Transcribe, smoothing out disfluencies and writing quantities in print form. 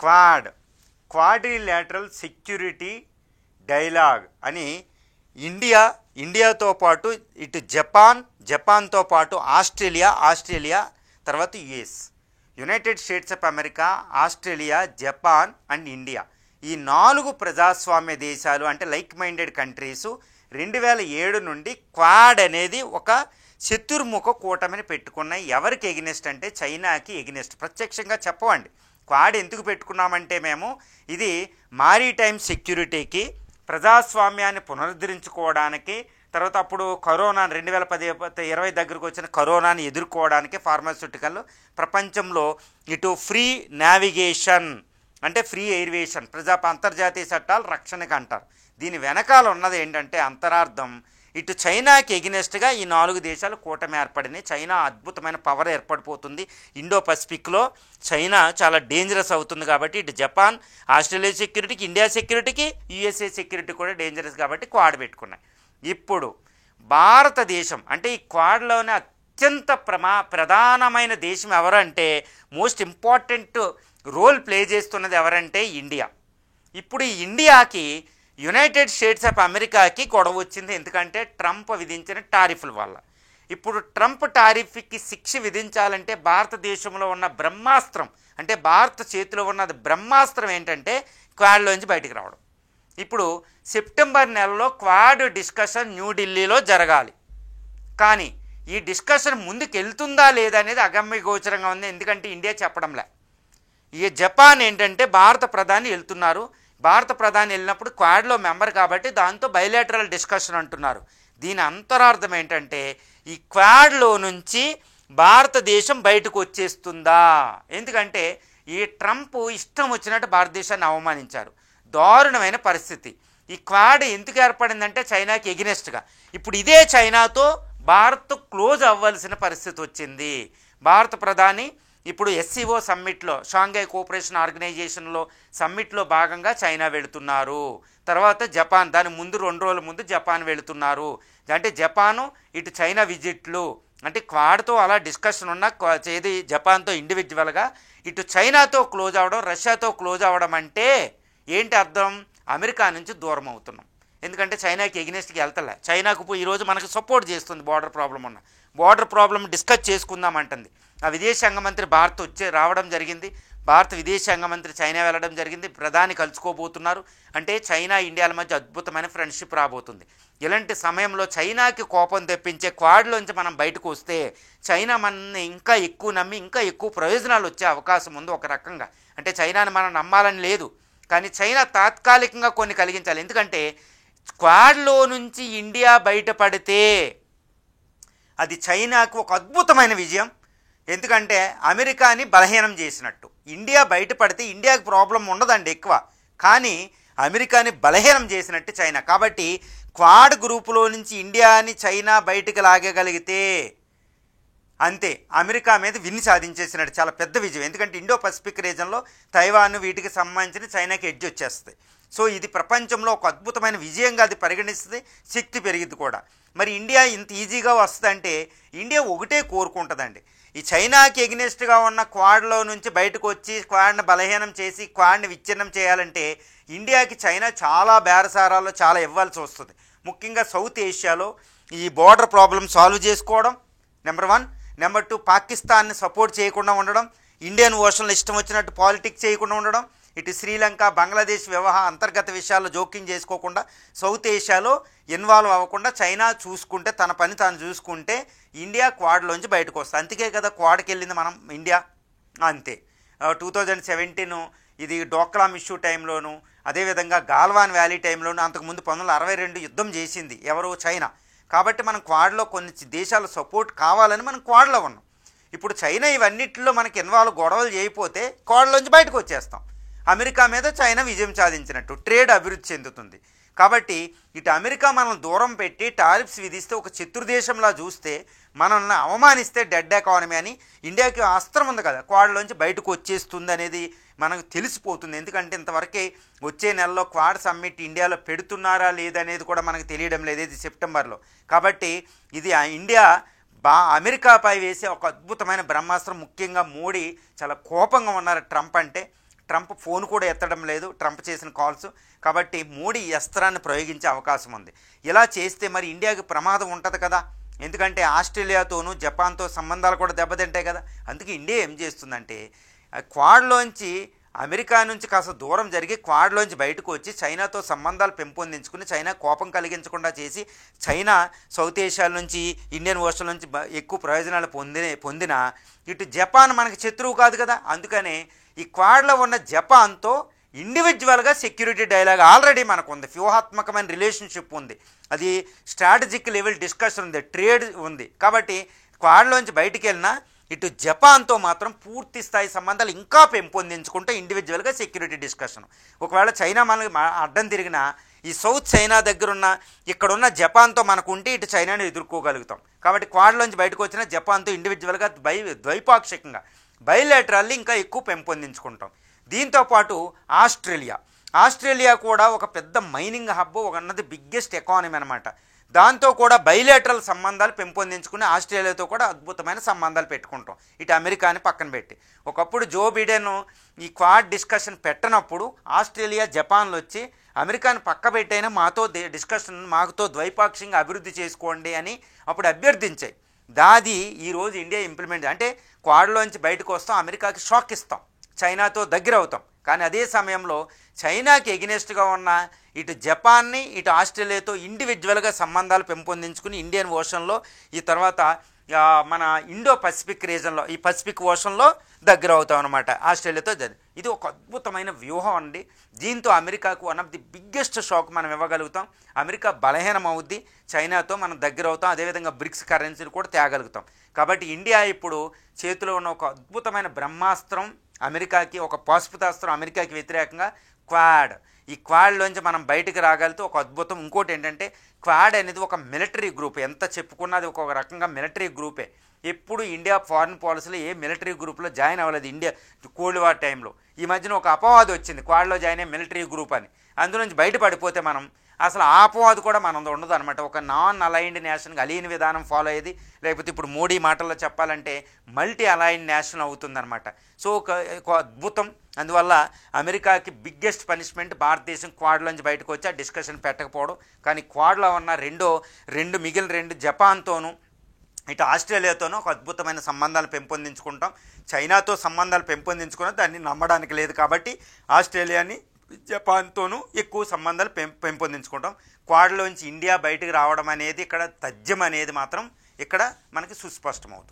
Quad quadrilateral security dialogue అని ఇండియాతో పాటు ఇటు జపాన్తో పాటు ఆస్ట్రేలియా తర్వాత United states of America, Australia, Japan and India ఈ 4 ప్రజాస్వామ్య దేశాలు అంటే లైక్ మైండెడ్ కంట్రీసు 2007 నుండి క్వాడ్ అనేది ఒక చతుర్ముఖ కూటమిని పెట్టుకున్నాయి. ఎవరికి ఎగినెస్ట్ అంటే చైనాకి ఎగినెస్ట్. ప్రత్యక్షంగా చెప్పవండి. క్వాడ్ ఎందుకు పెట్టుకున్నామంటే మేము ఇది మారిటైమ్ సెక్యూరిటీకి, ప్రజాస్వామ్యాన్ని పునరుద్ధరించుకోవడానికి, తర్వాత అప్పుడు కరోనా 2020 దగ్గరకు వచ్చిన కరోనాని ఎదుర్కోవడానికి ఫార్మాస్యూటికల్ ప్రపంచంలో ఇటు ఫ్రీ నావిగేషన్ అంటే ఫ్రీ ఎయిర్వేషన్ అంతర్జాతీయ చట్టాలు రక్షణకి అంటారు. దీని వెనకాల ఉన్నది ఏంటంటే అంతరార్థం ఇటు చైనాకి ఎగినెస్ట్గా ఈ 4 దేశాలు కూటమి ఏర్పడినాయి. చైనా అద్భుతమైన పవర్ ఏర్పడిపోతుంది. ఇండో పసిఫిక్లో చైనా చాలా డేంజరస్ అవుతుంది కాబట్టి ఇటు జపాన్, ఆస్ట్రేలియా సెక్యూరిటీకి, ఇండియా సెక్యూరిటీకి, యుఎస్ఏ సెక్యూరిటీ కూడా డేంజరస్ కాబట్టి క్వాడ్ పెట్టుకున్నాయి. ఇప్పుడు భారతదేశం అంటే ఈ క్వాడ్లోనే అత్యంత ప్రధానమైన దేశం ఎవరంటే మోస్ట్ ఇంపార్టెంట్ రోల్ ప్లే చేస్తున్నది ఎవరంటే ఇండియా. ఇప్పుడు ఈ ఇండియాకి యునైటెడ్ స్టేట్స్ ఆఫ్ అమెరికాకి గొడవ వచ్చింది. ఎందుకంటే ట్రంప్ విధించిన టారిఫ్ల వల్ల. ఇప్పుడు ట్రంప్ టారిఫ్కి శిక్ష విధించాలంటే భారతదేశంలో ఉన్న బ్రహ్మాస్త్రం అంటే భారత చేతిలో ఉన్నది బ్రహ్మాస్త్రం ఏంటంటే క్వాడ్లోంచి బయటికి రావడం. ఇప్పుడు సెప్టెంబర్ నెలలో క్వాడ్ డిస్కషన్ న్యూఢిల్లీలో జరగాలి. కానీ ఈ డిస్కషన్ ముందుకు వెళ్తుందా లేదా అనేది అగమ్య గోచరంగా ఉంది. ఎందుకంటే ఇండియా చెప్పడంలే. ఈ జపాన్ ఏంటంటే భారత ప్రధాని వెళ్తున్నారు. భారత ప్రధాని వెళ్ళినప్పుడు క్వాడ్లో మెంబర్ కాబట్టి దాంతో బైలేటరల్ డిస్కషన్ అంటున్నారు. దీని అంతరార్థం ఏంటంటే ఈ క్వాడ్లో నుంచి భారతదేశం బయటకు వచ్చేస్తుందా? ఎందుకంటే ఈ ట్రంప్ ఇష్టం వచ్చినట్టు భారతదేశాన్ని అవమానించారు. దారుణమైన పరిస్థితి. ఈ క్వాడ్ ఎందుకు ఏర్పడిందంటే చైనాకి ఎగినెస్ట్గా. ఇప్పుడు ఇదే చైనాతో భారత్ క్లోజ్ అవ్వాల్సిన పరిస్థితి వచ్చింది. భారత ప్రధాని ఇప్పుడు ఎస్సీఓ సమ్మిట్లో, షాంఘై కోఆపరేషన్ ఆర్గనైజేషన్లో సమ్మిట్లో భాగంగా చైనా వెళుతున్నారు. తర్వాత జపాన్, దాని ముందు 2 రోజుల ముందు జపాన్ వెళుతున్నారు. అంటే జపాను ఇటు చైనా విజిట్లు అంటే క్వాడ్తో అలా డిస్కషన్ ఉన్న ఏది జపాన్తో ఇండివిజువల్గా, ఇటు చైనాతో క్లోజ్ అవ్వడం, రష్యాతో క్లోజ్ అవ్వడం అంటే ఏంటి అర్థం? అమెరికా నుంచి దూరం అవుతున్నాం. ఎందుకంటే చైనాకి ఎగినెస్ట్కి వెళ్తలే. చైనాకు ఈరోజు మనకు సపోర్ట్ చేస్తుంది. బార్డర్ ప్రాబ్లం డిస్కస్ చేసుకుందామంటుంది. ఆ విదేశాంగ మంత్రి భారత్ రావడం జరిగింది. భారత విదేశాంగ మంత్రి చైనా వెళ్ళడం జరిగింది. ప్రధాని కలుసుకోబోతున్నారు. అంటే చైనా ఇండియాల మధ్య అద్భుతమైన ఫ్రెండ్షిప్ రాబోతుంది. ఇలాంటి సమయంలో చైనాకి కోపం తెప్పించే క్వాడ్లోంచి మనం బయటకు వస్తే చైనా మనల్ని ఇంకా ఎక్కువ నమ్మి ఇంకా ఎక్కువ ప్రయోజనాలు వచ్చే అవకాశం ఉంది ఒక రకంగా. అంటే చైనాని మనం నమ్మాలని లేదు, కానీ చైనా తాత్కాలికంగా కొన్ని కలిగించాలి. ఎందుకంటే క్వాడ్లో నుంచి ఇండియా బయటపడితే అది చైనాకు ఒక అద్భుతమైన విజయం. ఎందుకంటే అమెరికాని బలహీనం చేసినట్టు. ఇండియా బయటపడితే ఇండియాకి ప్రాబ్లం ఉండదండి ఎక్కువ, కానీ అమెరికాని బలహీనం చేసినట్టు చైనా. కాబట్టి క్వాడ్ గ్రూపులో నుంచి ఇండియాని చైనా బయటకు లాగగలిగితే అంతే, అమెరికా మీద విన్ని సాధించేసినట్టు. చాలా పెద్ద విజయం. ఎందుకంటే ఇండో పసిఫిక్ రీజన్లో తైవాన్ వీటికి సంబంధించిన చైనాకి ఎడ్జ్ వచ్చేస్తుంది. సో ఇది ప్రపంచంలో ఒక అద్భుతమైన విజయంగా అది పరిగణిస్తుంది. శక్తి పెరిగింది కూడా. మరి ఇండియా ఇంత ఈజీగా వస్తుందంటే ఇండియా ఒకటే కోరుకుంటుందండి, ఈ చైనాకి ఎగ్నెస్ట్గా ఉన్న క్వాడ్లో నుంచి బయటకు వచ్చి క్వాడ్ని బలహీనం చేసి క్వాడ్ని విచ్ఛిన్నం చేయాలంటే ఇండియాకి చైనా చాలా బేరసారాల్లో చాలా ఇవ్వాల్సి వస్తుంది. ముఖ్యంగా సౌత్ ఏషియాలో ఈ బోర్డర్ ప్రాబ్లం సాల్వ్ చేసుకోవడం నెంబర్ 1. నెంబర్ 2, పాకిస్తాన్ని సపోర్ట్ చేయకుండా ఉండడం, ఇండియన్ ఓషన్లో ఇష్టం వచ్చినట్టు పాలిటిక్స్ చేయకుండా ఉండడం, ఇటు శ్రీలంక, బంగ్లాదేశ్ అంతర్గత విషయాల్లో జోక్యం చేసుకోకుండా సౌత్ ఏషియాలో ఇన్వాల్వ్ అవ్వకుండా చైనా చూసుకుంటే, తన పని తాను చూసుకుంటే ఇండియా క్వాడ్లోంచి బయటకు వస్తుంది. అందుకే కదా క్వాడ్కి వెళ్ళింది మనం ఇండియా. అంతే 2017 ఇది డోక్లాం ఇష్యూ టైంలోను, అదేవిధంగా గాల్వాన్ వ్యాలీ టైంలోను, అంతకుముందు 1962 యుద్ధం చేసింది ఎవరు? చైనా. కాబట్టి మనం క్వాడ్లో కొన్ని దేశాల సపోర్ట్ కావాలని మనం క్వాడ్లో ఉన్నాం. ఇప్పుడు చైనా ఇవన్నిటిలో మనకి ఇన్వాల్వ్ గొడవలు చేయకపోతే క్వాడ్లోంచి బయటకు వచ్చేస్తాం. అమెరికా మీద చైనా విజయం సాధించినట్టు, ట్రేడ్ అభివృద్ధి చెందుతుంది. కాబట్టి ఇటు అమెరికా మనల్ని దూరం పెట్టి టారిఫ్స్ విధిస్తే ఒక శత్రుదేశంలా చూస్తే మనల్ని అవమానిస్తే డెడ్ ఎకానమీ అని ఇండియాకి అస్త్రం ఉంది కదా, క్వాడ్లోంచి బయటకు వచ్చేస్తుంది అనేది మనకు తెలిసిపోతుంది. ఎందుకంటే ఇంతవరకే వచ్చే నెలలో క్వాడ్ సమ్మిట్ ఇండియాలో పెడుతున్నారా లేదనేది కూడా మనకు తెలియడం లేదు, ఇది సెప్టెంబర్లో. కాబట్టి ఇది ఇండియా అమెరికాపై వేసే ఒక అద్భుతమైన బ్రహ్మాస్త్రం. ముఖ్యంగా మోడీ చాలా కోపంగా ఉన్నారు ట్రంప్ అంటే. ట్రంప్ ఫోన్ కూడా ఎత్తడం లేదు, ట్రంప్ చేసిన కాల్స్. కాబట్టి మోడీ ఈ అస్త్రాన్ని ప్రయోగించే అవకాశం ఉంది. ఇలా చేస్తే మరి ఇండియాకి ప్రమాదం ఉంటుంది కదా, ఎందుకంటే ఆస్ట్రేలియాతోనూ జపాన్తో సంబంధాలు కూడా దెబ్బతింటాయి కదా. అందుకే ఇండియా ఏం చేస్తుందంటే క్వాడ్లోంచి, అమెరికా నుంచి కాస్త దూరం జరిగి క్వాడ్లోంచి బయటకు వచ్చి చైనాతో సంబంధాలు పెంపొందించుకుని, చైనా కోపం కలిగించకుండా చేసి, చైనా సౌత్ ఏషియాల నుంచి, ఇండియన్ ఓషన్ నుంచి ఎక్కువ ప్రయోజనాలు పొందిన ఇటు జపాన్ మనకి శత్రువు కాదు కదా. అందుకనే ఈ క్వాడ్లో ఉన్న జపాన్తో ఇండివిజువల్గా సెక్యూరిటీ డైలాగ్ ఆల్రెడీ మనకు ఉంది, వ్యూహాత్మకమైన రిలేషన్షిప్ ఉంది, అది స్ట్రాటజిక్ లెవెల్ డిస్కషన్ ఉంది, ట్రేడ్ ఉంది. కాబట్టి క్వాడ్లోంచి బయటికి వెళ్ళినా ఇటు జపాన్తో మాత్రం పూర్తి స్థాయి సంబంధాలు ఇంకా పెంపొందించుకుంటే ఇండివిజువల్గా సెక్యూరిటీ డిస్కషన్. ఒకవేళ చైనా మనకి అడ్డం తిరిగినా ఈ సౌత్ చైనా దగ్గరున్న ఇక్కడున్న జపాన్తో మనకు ఉంటే ఇటు చైనాని ఎదుర్కోగలుగుతాం. కాబట్టి క్వాడ్లోంచి బయటకు వచ్చిన జపాన్తో ఇండివిజువల్గా ద్వైపాక్షికంగా బైలాటరల్లీ ఇంకా ఎక్కువ పెంపొందించుకుంటాం. దీంతోపాటు ఆస్ట్రేలియా కూడా ఒక పెద్ద మైనింగ్ హబ్, అన్నది బిగ్గెస్ట్ ఎకానమీ అనమాట. దాంతో కూడా బైలేటరల్ సంబంధాలు పెంపొందించుకుని ఆస్ట్రేలియాతో కూడా అద్భుతమైన సంబంధాలు పెట్టుకుంటాం, ఇటు అమెరికాని పక్కన పెట్టి. ఒకప్పుడు జో బిడెన్ ఈ క్వాడ్ డిస్కషన్ పెట్టనప్పుడు ఆస్ట్రేలియా, జపాన్లు వచ్చి అమెరికాని పక్క పెట్టైనా మాతో డిస్కషన్, మాతో ద్వైపాక్షికంగా అభివృద్ధి చేసుకోండి అని అప్పుడు అభ్యర్థించాయి. దాది ఈరోజు ఇండియా ఇంప్లిమెంట్, అంటే క్వాడ్లోంచి బయటకు వస్తాం, అమెరికాకి షాక్ ఇస్తాం, చైనాతో దగ్గర అవుతాం. కానీ అదే సమయంలో చైనాకి ఎగెనెస్ట్గా ఉన్న ఇటు జపాన్ని, ఇటు ఆస్ట్రేలియాతో ఇండివిజువల్గా సంబంధాలు పెంపొందించుకుని ఇండియన్ ఓషన్లో, ఈ తర్వాత మన ఇండో పసిఫిక్ రీజన్లో, ఈ పసిఫిక్ ఓషన్లో దగ్గర అవుతాం అనమాట ఆస్ట్రేలియాతో. ఇది ఒక అద్భుతమైన వ్యూహం అండి. దీంతో అమెరికాకు one of the biggest shock మనం ఇవ్వగలుగుతాం. అమెరికా బలహీనం అవుద్ది, చైనాతో మనం దగ్గర అవుతాం, అదేవిధంగా బ్రిక్స్ కరెన్సీలు కూడా తేగలుగుతాం. కాబట్టి ఇండియా ఇప్పుడు చేతిలో ఉన్న ఒక అద్భుతమైన బ్రహ్మాస్త్రం అమెరికాకి, ఒక పాశుపతాస్త్రం అమెరికాకి వ్యతిరేకంగా క్వాడ్. ఈ క్వాడ్లోంచి మనం బయటకు రాగలిగితే ఒక అద్భుతం. ఇంకోటి ఏంటంటే క్వాడ్ అనేది ఒక మిలిటరీ గ్రూప్, ఎంత చెప్పుకున్నది ఒక రకంగా మిలిటరీ గ్రూపే. ఎప్పుడు ఇండియా ఫారిన్ పాలసీలో ఏ మిలిటరీ గ్రూప్లో జాయిన్ అవ్వలేదు. ఇండియా కోల్డ్ వార్ టైంలో ఈ మధ్యన ఒక అపవాదం వచ్చింది, క్వాడ్లో జాయిన్ అయ్యే మిలిటరీ గ్రూప్ అని. అందులోంచి బయటపడిపోతే మనం అసలు ఆ అపవాదు కూడా మనం ఉండదు అనమాట. ఒక నాన్ అలైన్డ్ నేషన్కి అలీన్ విధానం ఫాలో అయ్యేది, లేకపోతే ఇప్పుడు మోడీ మాటల్లో చెప్పాలంటే మల్టీ అలైన్డ్ నేషన్ అవుతుందన్నమాట. సో ఒక అద్భుతం. అందువల్ల అమెరికాకి బిగ్గెస్ట్ పనిష్మెంట్ భారతదేశం క్వాడ్లోంచి బయటకు వచ్చి ఆ డిస్కషన్ పెట్టకపోవడం. కానీ క్వాడ్లో ఉన్న మిగిలిన రెండు జపాన్తోనూ, ఇటు ఆస్ట్రేలియాతోనూ ఒక అద్భుతమైన సంబంధాలు పెంపొందించుకుంటాం. చైనాతో సంబంధాలు పెంపొందించుకున్న దాన్ని నమ్మడానికి లేదు. కాబట్టి ఆస్ట్రేలియాని, జపాన్తోనూ ఎక్కువ సంబంధాలు పెంపొందించుకుంటాం. క్వాడ్లోంచి ఇండియా బయటకు రావడం అనేది, ఇక్కడ తథ్యం అనేది మాత్రం ఇక్కడ మనకి సుస్పష్టమవుతుంది.